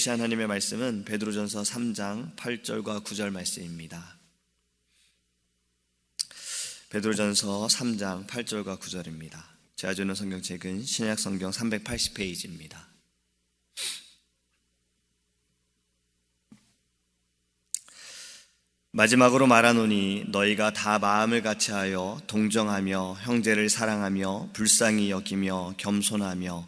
주신 하나님의 말씀은 베드로전서 3장 8절과 9절 말씀입니다. 베드로전서 3장 8절과 9절입니다. 제가 주는 성경책은 신약성경 380페이지입니다. 마지막으로 말하노니 너희가 다 마음을 같이하여 동정하며 형제를 사랑하며 불쌍히 여기며 겸손하며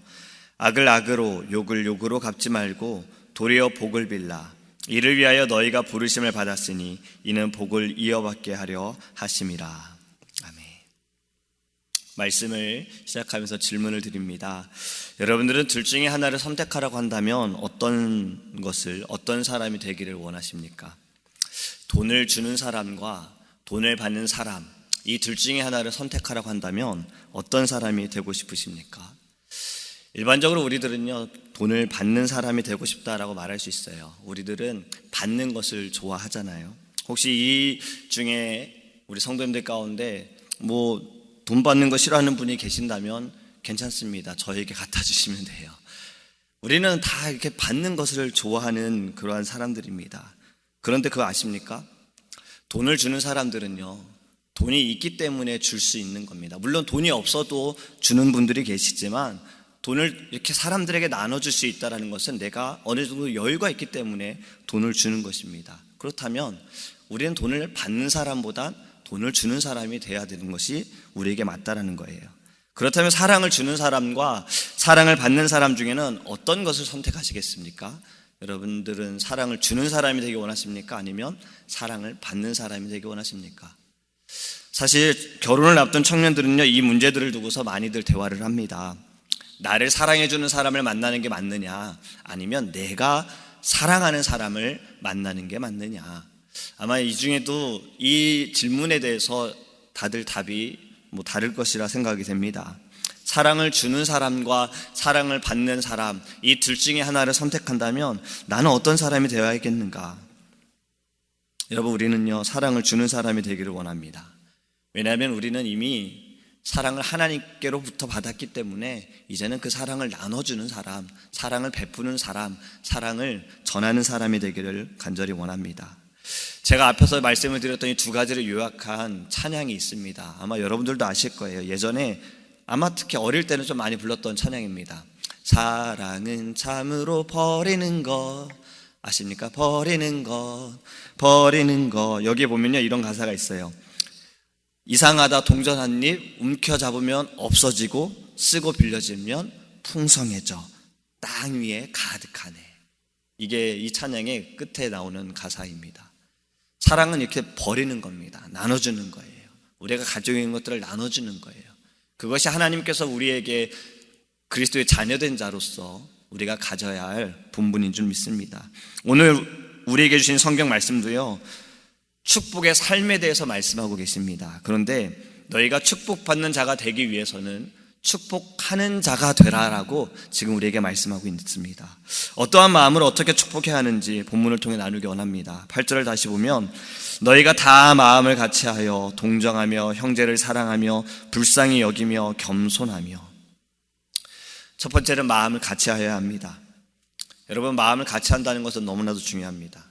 악을 악으로 욕을 욕으로 갚지 말고 도리어 복을 빌라. 이를 위하여 너희가 부르심을 받았으니 이는 복을 이어받게 하려 하심이라. 아멘. 말씀을 시작하면서 질문을 드립니다. 여러분들은 둘 중에 하나를 선택하라고 한다면 어떤 사람이 되기를 원하십니까? 돈을 주는 사람과 돈을 받는 사람, 이 둘 중에 하나를 선택하라고 한다면 어떤 사람이 되고 싶으십니까? 일반적으로 우리들은요, 돈을 받는 사람이 되고 싶다라고 말할 수 있어요. 우리들은 받는 것을 좋아하잖아요. 혹시 이 중에 우리 성도님들 가운데 돈 받는 거 싫어하는 분이 계신다면 괜찮습니다. 저에게 갖다 주시면 돼요. 우리는 다 이렇게 받는 것을 좋아하는 그러한 사람들입니다. 그런데 그거 아십니까? 돈을 주는 사람들은요, 돈이 있기 때문에 줄 수 있는 겁니다. 물론 돈이 없어도 주는 분들이 계시지만 돈을 이렇게 사람들에게 나눠줄 수 있다는 것은 내가 어느 정도 여유가 있기 때문에 돈을 주는 것입니다. 그렇다면 우리는 돈을 받는 사람보다 돈을 주는 사람이 돼야 되는 것이 우리에게 맞다라는 거예요. 그렇다면 사랑을 주는 사람과 사랑을 받는 사람 중에는 어떤 것을 선택하시겠습니까? 여러분들은 사랑을 주는 사람이 되기 원하십니까? 아니면 사랑을 받는 사람이 되기 원하십니까? 사실 결혼을 앞둔 청년들은요, 이 문제들을 두고서 많이들 대화를 합니다. 나를 사랑해주는 사람을 만나는 게 맞느냐, 아니면 내가 사랑하는 사람을 만나는 게 맞느냐. 아마 이 중에도 이 질문에 대해서 다들 답이 다를 것이라 생각이 됩니다. 사랑을 주는 사람과 사랑을 받는 사람, 이 둘 중에 하나를 선택한다면 나는 어떤 사람이 되어야겠는가? 여러분, 우리는요, 사랑을 주는 사람이 되기를 원합니다. 왜냐하면 우리는 이미 사랑을 하나님께로부터 받았기 때문에 이제는 그 사랑을 나눠주는 사람, 사랑을 베푸는 사람, 사랑을 전하는 사람이 되기를 간절히 원합니다. 제가 앞에서 말씀을 드렸던 이 두 가지를 요약한 찬양이 있습니다. 아마 여러분들도 아실 거예요. 예전에 아마 특히 어릴 때는 좀 많이 불렀던 찬양입니다. 사랑은 참으로 버리는 것, 아십니까? 버리는 것. 여기에 보면요, 이런 가사가 있어요. 이상하다 동전 한 입 움켜잡으면 없어지고 쓰고 빌려주면 풍성해져 땅 위에 가득하네. 이게 이 찬양의 끝에 나오는 가사입니다. 사랑은 이렇게 버리는 겁니다. 나눠주는 거예요. 우리가 가지고 있는 것들을 나눠주는 거예요. 그것이 하나님께서 우리에게 그리스도의 자녀된 자로서 우리가 가져야 할 본분인 줄 믿습니다. 오늘 우리에게 주신 성경 말씀도요, 축복의 삶에 대해서 말씀하고 계십니다. 그런데 너희가 축복받는 자가 되기 위해서는 축복하는 자가 되라라고 지금 우리에게 말씀하고 있습니다. 어떠한 마음으로 어떻게 축복해야 하는지 본문을 통해 나누기 원합니다. 8절을 다시 보면 너희가 다 마음을 같이하여 동정하며 형제를 사랑하며 불쌍히 여기며 겸손하며. 첫 번째는 마음을 같이하여야 합니다. 여러분, 마음을 같이 한다는 것은 너무나도 중요합니다.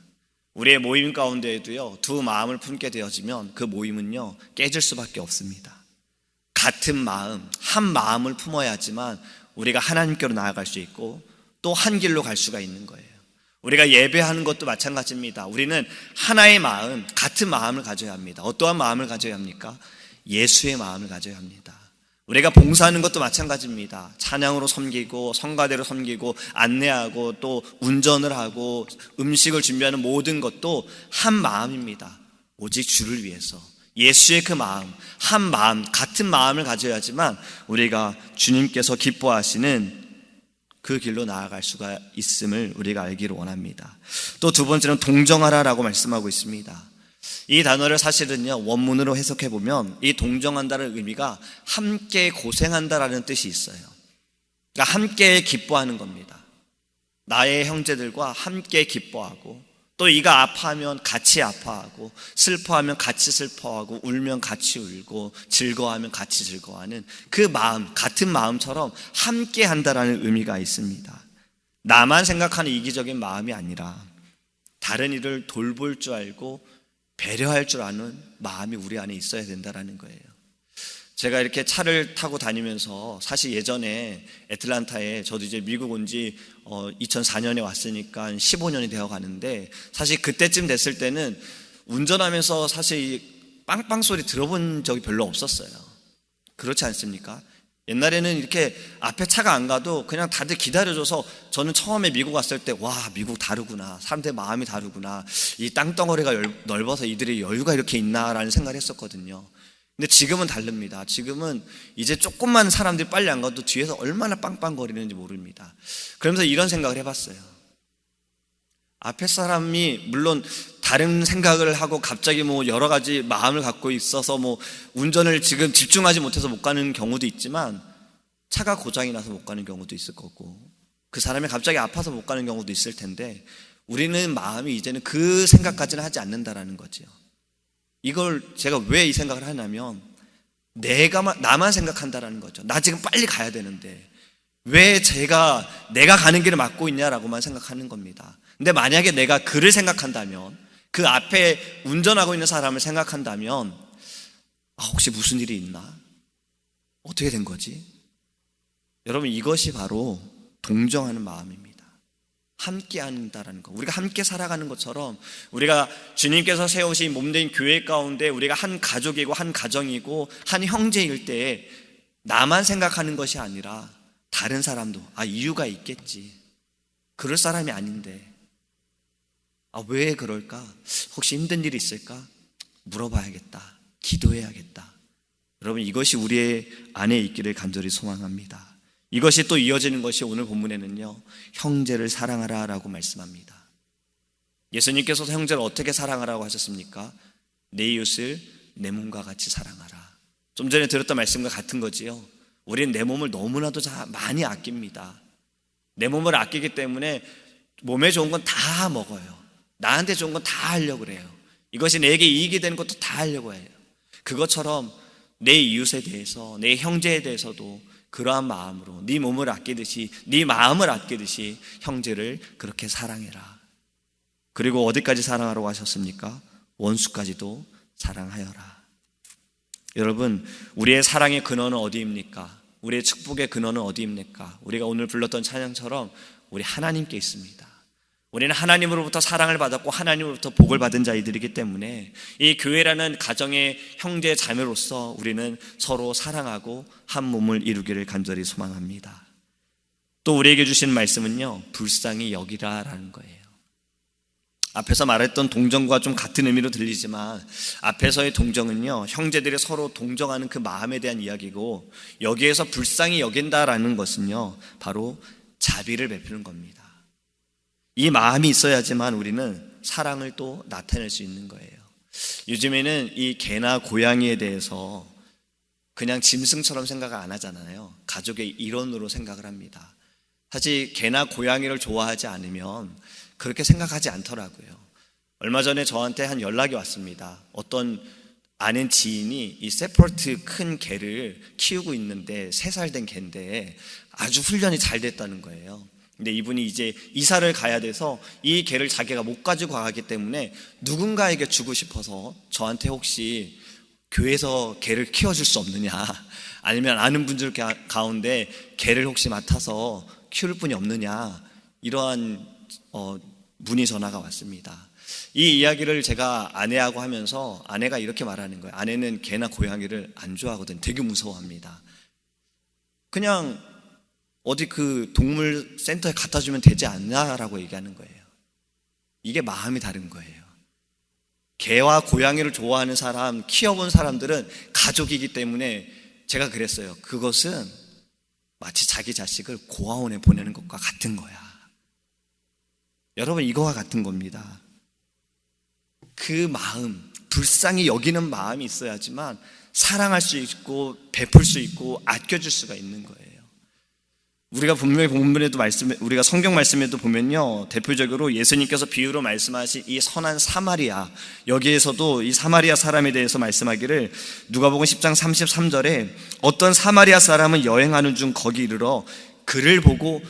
우리의 모임 가운데에도요, 두 마음을 품게 되어지면 그 모임은요, 깨질 수밖에 없습니다. 같은 마음, 한 마음을 품어야지만 우리가 하나님께로 나아갈 수 있고 또 한 길로 갈 수가 있는 거예요. 우리가 예배하는 것도 마찬가지입니다. 우리는 하나의 마음, 같은 마음을 가져야 합니다. 어떠한 마음을 가져야 합니까? 예수의 마음을 가져야 합니다. 우리가 봉사하는 것도 마찬가지입니다. 찬양으로 섬기고 성가대로 섬기고 안내하고 또 운전을 하고 음식을 준비하는 모든 것도 한 마음입니다. 오직 주를 위해서 예수의 그 마음, 한 마음, 같은 마음을 가져야지만 우리가 주님께서 기뻐하시는 그 길로 나아갈 수가 있음을 우리가 알기를 원합니다. 또 두 번째는 동정하라라고 말씀하고 있습니다. 이 단어를 사실은요, 원문으로 해석해 보면 이 동정한다는 의미가 함께 고생한다라는 뜻이 있어요. 그러니까 함께 기뻐하는 겁니다. 나의 형제들과 함께 기뻐하고 또 이가 아파하면 같이 아파하고 슬퍼하면 같이 슬퍼하고 울면 같이 울고 즐거워하면 같이 즐거워하는 그 마음, 같은 마음처럼 함께 한다라는 의미가 있습니다. 나만 생각하는 이기적인 마음이 아니라 다른 이를 돌볼 줄 알고 배려할 줄 아는 마음이 우리 안에 있어야 된다는 거예요. 제가 이렇게 차를 타고 다니면서 사실 예전에 애틀란타에 저도 이제 미국 온 지 2004년에 왔으니까 15년이 되어 가는데 사실 그때쯤 됐을 때는 운전하면서 사실 이 빵빵 소리 들어본 적이 별로 없었어요. 그렇지 않습니까? 옛날에는 이렇게 앞에 차가 안 가도 그냥 다들 기다려줘서 저는 처음에 미국 왔을 때 와, 미국 다르구나, 사람들의 마음이 다르구나, 이 땅덩어리가 넓어서 이들의 여유가 이렇게 있나라는 생각을 했었거든요. 근데 지금은 다릅니다. 지금은 이제 조금만 사람들이 빨리 안 가도 뒤에서 얼마나 빵빵거리는지 모릅니다. 그러면서 이런 생각을 해봤어요. 앞에 사람이 물론 다른 생각을 하고 갑자기 뭐 여러 가지 마음을 갖고 있어서 뭐 운전을 지금 집중하지 못해서 못 가는 경우도 있지만 차가 고장이 나서 못 가는 경우도 있을 거고 그 사람이 갑자기 아파서 못 가는 경우도 있을 텐데 우리는 마음이 이제는 그 생각까지는 하지 않는다라는 거죠. 이걸 제가 왜 이 생각을 하냐면 나만 생각한다라는 거죠. 나 지금 빨리 가야 되는데 왜 내가 가는 길을 막고 있냐라고만 생각하는 겁니다. 근데 만약에 내가 그를 생각한다면 그 앞에 운전하고 있는 사람을 생각한다면 혹시 무슨 일이 있나? 어떻게 된 거지? 여러분 이것이 바로 동정하는 마음입니다. 함께 한다라는 거. 우리가 함께 살아가는 것처럼 우리가 주님께서 세우신 몸된 교회 가운데 우리가 한 가족이고 한 가정이고 한 형제일 때 나만 생각하는 것이 아니라 다른 사람도 이유가 있겠지. 그럴 사람이 아닌데 왜 그럴까? 혹시 힘든 일이 있을까? 물어봐야겠다. 기도해야겠다. 여러분 이것이 우리의 안에 있기를 간절히 소망합니다. 이것이 또 이어지는 것이 오늘 본문에는요, 형제를 사랑하라 라고 말씀합니다. 예수님께서 형제를 어떻게 사랑하라고 하셨습니까? 내 이웃을 내 몸과 같이 사랑하라. 좀 전에 들었던 말씀과 같은 거지요. 우리는 내 몸을 너무나도 많이 아낍니다. 내 몸을 아끼기 때문에 몸에 좋은 건 다 먹어요. 나한테 좋은 건 다 하려고 그래요. 이것이 내게 이익이 되는 것도 다 하려고 해요. 그것처럼 내 이웃에 대해서, 내 형제에 대해서도 그러한 마음으로 네 몸을 아끼듯이, 네 마음을 아끼듯이 형제를 그렇게 사랑해라. 그리고 어디까지 사랑하라고 하셨습니까? 원수까지도 사랑하여라. 여러분, 우리의 사랑의 근원은 어디입니까? 우리의 축복의 근원은 어디입니까? 우리가 오늘 불렀던 찬양처럼 우리 하나님께 있습니다. 우리는 하나님으로부터 사랑을 받았고 하나님으로부터 복을 받은 자이들이기 때문에 이 교회라는 가정의 형제 자매로서 우리는 서로 사랑하고 한 몸을 이루기를 간절히 소망합니다. 또 우리에게 주신 말씀은요, 불쌍히 여기라라는 거예요. 앞에서 말했던 동정과 좀 같은 의미로 들리지만 앞에서의 동정은요, 형제들이 서로 동정하는 그 마음에 대한 이야기고 여기에서 불쌍히 여긴다라는 것은요, 바로 자비를 베푸는 겁니다. 이 마음이 있어야지만 우리는 사랑을 또 나타낼 수 있는 거예요. 요즘에는 이 개나 고양이에 대해서 그냥 짐승처럼 생각을 안 하잖아요. 가족의 일원으로 생각을 합니다. 사실 개나 고양이를 좋아하지 않으면 그렇게 생각하지 않더라고요. 얼마 전에 저한테 한 연락이 왔습니다. 어떤 아는 지인이 이 세퍼트 큰 개를 키우고 있는데 3살 된 개인데 아주 훈련이 잘 됐다는 거예요. 근데 이분이 이제 이사를 가야 돼서 이 개를 자기가 못 가지고 가기 때문에 누군가에게 주고 싶어서 저한테 혹시 교회에서 개를 키워줄 수 없느냐, 아니면 아는 분들 가운데 개를 혹시 맡아서 키울 분이 없느냐, 이러한 문의 전화가 왔습니다. 이 이야기를 제가 아내하고 하면서 아내가 이렇게 말하는 거예요. 아내는 개나 고양이를 안 좋아하거든. 되게 무서워합니다. 그냥 어디 그 동물 센터에 갖다 주면 되지 않냐라고 얘기하는 거예요. 이게 마음이 다른 거예요. 개와 고양이를 좋아하는 사람, 키워본 사람들은 가족이기 때문에 제가 그랬어요. 그것은 마치 자기 자식을 고아원에 보내는 것과 같은 거야. 여러분, 이거와 같은 겁니다. 그 마음, 불쌍히 여기는 마음이 있어야지만 사랑할 수 있고 베풀 수 있고 아껴줄 수가 있는 거예요. 우리가 분명히 본문에도 우리가 성경 말씀에도 보면요, 대표적으로 예수님께서 비유로 말씀하신 이 선한 사마리아, 여기에서도 이 사마리아 사람에 대해서 말씀하기를 누가복음 10장 33절에 어떤 사마리아 사람은 여행하는 중 거기 이르러 그를 보고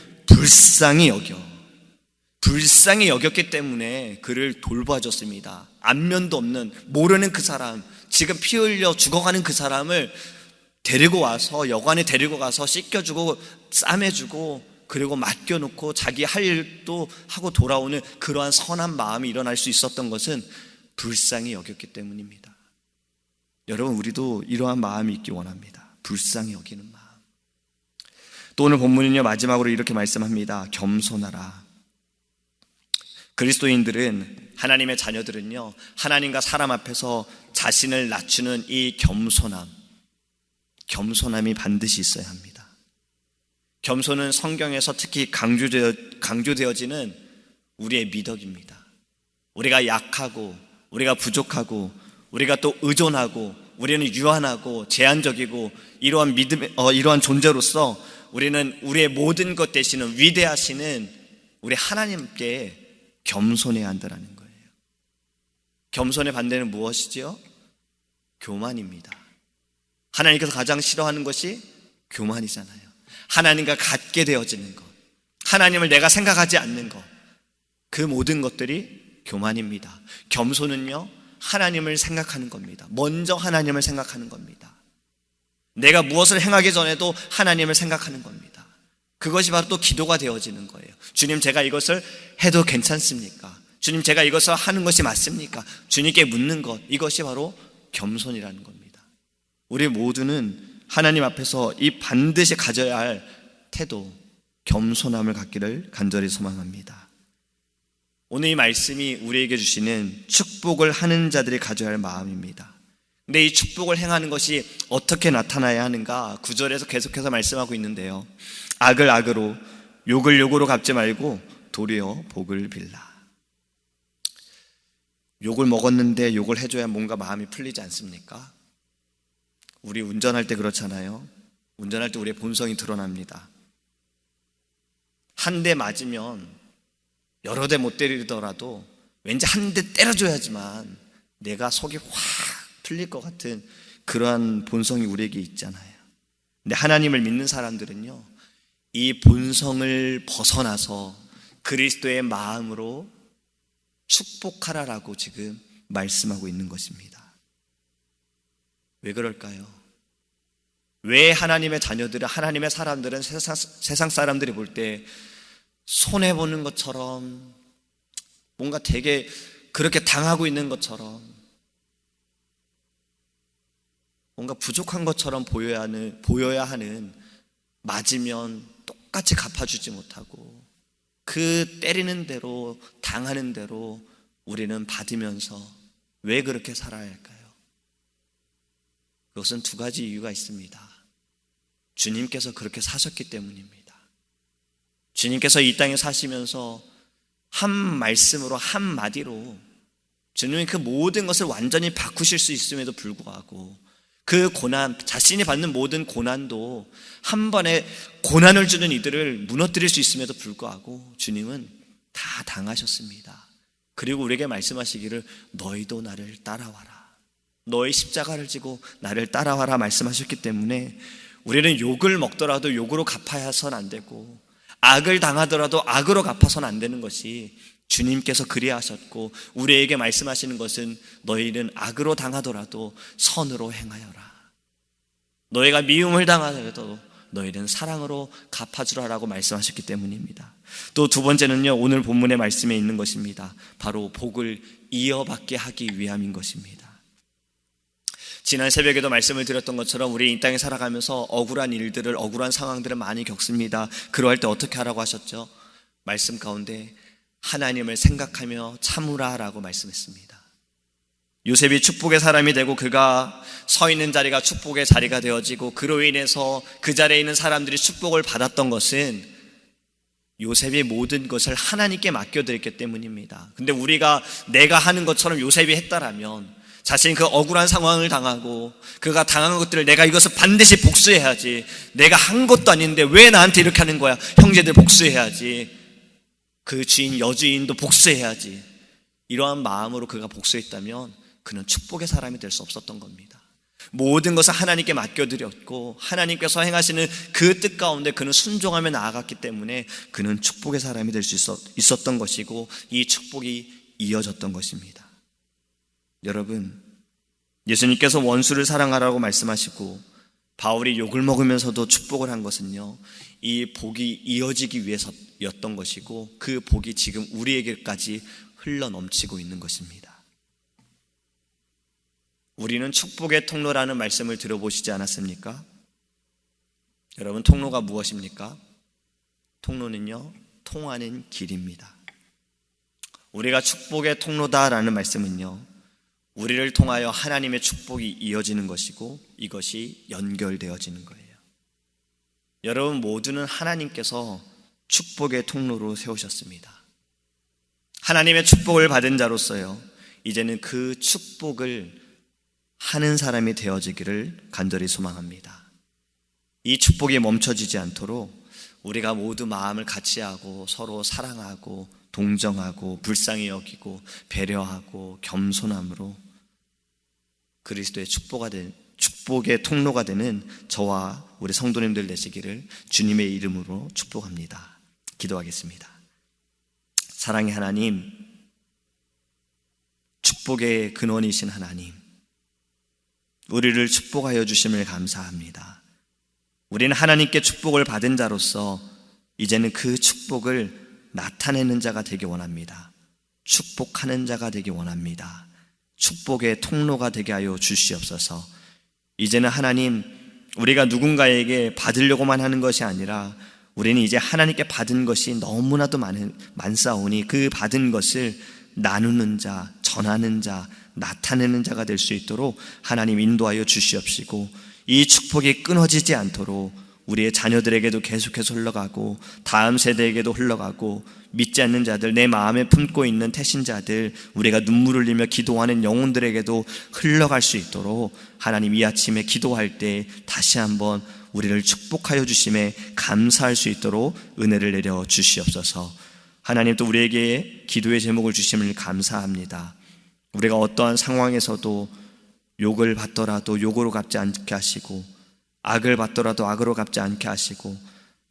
불쌍히 여겼기 때문에 그를 돌봐줬습니다. 안면도 없는, 모르는 그 사람, 지금 피 흘려 죽어가는 그 사람을 데리고 와서, 여관에 데리고 가서 씻겨주고 싸매주고 그리고 맡겨놓고 자기 할 일도 하고 돌아오는 그러한 선한 마음이 일어날 수 있었던 것은 불쌍히 여겼기 때문입니다. 여러분, 우리도 이러한 마음이 있기 원합니다. 불쌍히 여기는 마음. 또 오늘 본문은요, 마지막으로 이렇게 말씀합니다. 겸손하라. 그리스도인들은, 하나님의 자녀들은요, 하나님과 사람 앞에서 자신을 낮추는 이 겸손함이 반드시 있어야 합니다. 겸손은 성경에서 특히 강조되어지는 우리의 미덕입니다. 우리가 약하고, 우리가 부족하고, 우리가 또 의존하고, 우리는 유한하고 제한적이고, 이러한 존재로서 우리는 우리의 모든 것 되시는 위대하시는 우리 하나님께 겸손해야 한다는 거예요. 겸손의 반대는 무엇이지요? 교만입니다. 하나님께서 가장 싫어하는 것이 교만이잖아요. 하나님과 같게 되어지는 것, 하나님을 내가 생각하지 않는 것, 그 모든 것들이 교만입니다. 겸손은요, 하나님을 생각하는 겁니다. 먼저 하나님을 생각하는 겁니다. 내가 무엇을 행하기 전에도 하나님을 생각하는 겁니다. 그것이 바로 또 기도가 되어지는 거예요. 주님, 제가 이것을 해도 괜찮습니까? 주님, 제가 이것을 하는 것이 맞습니까? 주님께 묻는 것, 이것이 바로 겸손이라는 겁니다. 우리 모두는 하나님 앞에서 이 반드시 가져야 할 태도, 겸손함을 갖기를 간절히 소망합니다. 오늘 이 말씀이 우리에게 주시는 축복을 하는 자들이 가져야 할 마음입니다. 근데 이 축복을 행하는 것이 어떻게 나타나야 하는가? 9절에서 계속해서 말씀하고 있는데요, 악을 악으로, 욕을 욕으로 갚지 말고 도리어 복을 빌라. 욕을 먹었는데 욕을 해줘야 뭔가 마음이 풀리지 않습니까? 우리 운전할 때 그렇잖아요. 운전할 때 우리의 본성이 드러납니다. 한 대 맞으면 여러 대 못 때리더라도 왠지 한 대 때려줘야지만 내가 속이 확 풀릴 것 같은 그러한 본성이 우리에게 있잖아요. 근데 하나님을 믿는 사람들은요, 이 본성을 벗어나서 그리스도의 마음으로 축복하라라고 지금 말씀하고 있는 것입니다. 왜 그럴까요? 왜 하나님의 자녀들은, 하나님의 사람들은 세상 사람들이 볼 때 손해보는 것처럼, 뭔가 되게 그렇게 당하고 있는 것처럼, 뭔가 부족한 것처럼 보여야 하는, 맞으면 똑같이 갚아주지 못하고 그 때리는 대로, 당하는 대로 우리는 받으면서 왜 그렇게 살아야 할까요? 그것은 두 가지 이유가 있습니다. 주님께서 그렇게 사셨기 때문입니다. 주님께서 이 땅에 사시면서 한 말씀으로, 한 마디로 주님이 그 모든 것을 완전히 바꾸실 수 있음에도 불구하고 그 고난, 자신이 받는 모든 고난도 한 번에 고난을 주는 이들을 무너뜨릴 수 있음에도 불구하고 주님은 다 당하셨습니다. 그리고 우리에게 말씀하시기를 너희도 나를 따라와라, 너의 십자가를 지고 나를 따라와라 말씀하셨기 때문에 우리는 욕을 먹더라도 욕으로 갚아서는 안 되고, 악을 당하더라도 악으로 갚아서는 안 되는 것이 주님께서 그리하셨고, 우리에게 말씀하시는 것은 너희는 악으로 당하더라도 선으로 행하여라, 너희가 미움을 당하더라도 너희는 사랑으로 갚아주라라고 말씀하셨기 때문입니다. 또 두 번째는요, 오늘 본문의 말씀에 있는 것입니다. 바로 복을 이어받게 하기 위함인 것입니다. 지난 새벽에도 말씀을 드렸던 것처럼 우리 이 땅에 살아가면서 억울한 일들을, 억울한 상황들을 많이 겪습니다. 그러할 때 어떻게 하라고 하셨죠? 말씀 가운데 하나님을 생각하며 참으라 라고 말씀했습니다. 요셉이 축복의 사람이 되고 그가 서 있는 자리가 축복의 자리가 되어지고 그로 인해서 그 자리에 있는 사람들이 축복을 받았던 것은 요셉이 모든 것을 하나님께 맡겨드렸기 때문입니다. 근데 우리가 내가 하는 것처럼 요셉이 했다라면, 자신이 그 억울한 상황을 당하고 그가 당한 것들을 내가 이것을 반드시 복수해야지, 내가 한 것도 아닌데 왜 나한테 이렇게 하는 거야, 형제들 복수해야지, 그 주인 여주인도 복수해야지, 이러한 마음으로 그가 복수했다면 그는 축복의 사람이 될 수 없었던 겁니다. 모든 것을 하나님께 맡겨드렸고 하나님께서 행하시는 그 뜻 가운데 그는 순종하며 나아갔기 때문에 그는 축복의 사람이 될 수 있었던 것이고 이 축복이 이어졌던 것입니다. 여러분, 예수님께서 원수를 사랑하라고 말씀하시고 바울이 욕을 먹으면서도 축복을 한 것은요, 이 복이 이어지기 위해서였던 것이고 그 복이 지금 우리에게까지 흘러넘치고 있는 것입니다. 우리는 축복의 통로라는 말씀을 들어보시지 않았습니까? 여러분, 통로가 무엇입니까? 통로는요, 통하는 길입니다. 우리가 축복의 통로다라는 말씀은요, 우리를 통하여 하나님의 축복이 이어지는 것이고 이것이 연결되어지는 거예요. 여러분 모두는 하나님께서 축복의 통로로 세우셨습니다. 하나님의 축복을 받은 자로서요, 이제는 그 축복을 하는 사람이 되어지기를 간절히 소망합니다. 이 축복이 멈춰지지 않도록 우리가 모두 마음을 같이하고 서로 사랑하고 동정하고 불쌍히 여기고 배려하고 겸손함으로 그리스도의 축복의 통로가 되는 저와 우리 성도님들 되시기를 주님의 이름으로 축복합니다. 기도하겠습니다. 사랑의 하나님, 축복의 근원이신 하나님, 우리를 축복하여 주심을 감사합니다. 우리는 하나님께 축복을 받은 자로서 이제는 그 축복을 나타내는 자가 되기 원합니다. 축복하는 자가 되기 원합니다. 축복의 통로가 되게 하여 주시옵소서. 이제는 하나님, 우리가 누군가에게 받으려고만 하는 것이 아니라 우리는 이제 하나님께 받은 것이 너무나도 많사오니 그 받은 것을 나누는 자, 전하는 자, 나타내는 자가 될 수 있도록 하나님 인도하여 주시옵시고 이 축복이 끊어지지 않도록 우리의 자녀들에게도 계속해서 흘러가고 다음 세대에게도 흘러가고 믿지 않는 자들, 내 마음에 품고 있는 태신자들, 우리가 눈물을 흘리며 기도하는 영혼들에게도 흘러갈 수 있도록 하나님 이 아침에 기도할 때 다시 한번 우리를 축복하여 주심에 감사할 수 있도록 은혜를 내려 주시옵소서. 하나님 또 우리에게 기도의 제목을 주심을 감사합니다. 우리가 어떠한 상황에서도 욕을 받더라도 욕으로 갚지 않게 하시고 악을 받더라도 악으로 갚지 않게 하시고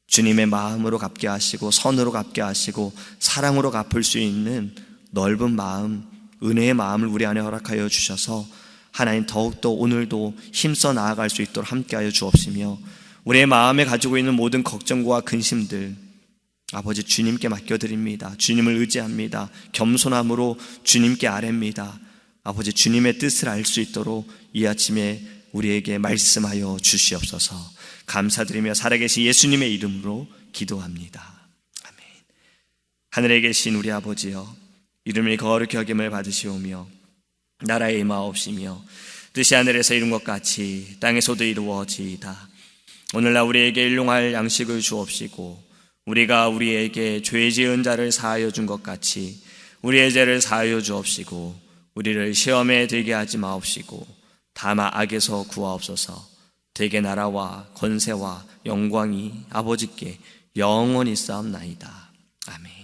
주님의 마음으로 갚게 하시고 선으로 갚게 하시고 사랑으로 갚을 수 있는 넓은 마음, 은혜의 마음을 우리 안에 허락하여 주셔서 하나님 더욱더 오늘도 힘써 나아갈 수 있도록 함께하여 주옵시며 우리의 마음에 가지고 있는 모든 걱정과 근심들 아버지 주님께 맡겨드립니다. 주님을 의지합니다. 겸손함으로 주님께 아뢰입니다. 아버지 주님의 뜻을 알 수 있도록 이 아침에 우리에게 말씀하여 주시옵소서. 감사드리며 살아계신 예수님의 이름으로 기도합니다. 아멘. 하늘에 계신 우리 아버지여, 이름이 거룩히 여김을 받으시오며 나라의 임하옵시며 뜻이 하늘에서 이룬 것 같이 땅에서도 이루어지이다. 오늘날 우리에게 일용할 양식을 주옵시고 우리가 우리에게 죄 지은 자를 사하여 준 것 같이 우리의 죄를 사하여 주옵시고 우리를 시험에 들게 하지 마옵시고 다만 악에서 구하옵소서. 대개 나라와 권세와 영광이 아버지께 영원히 쌓옵나이다. 아멘.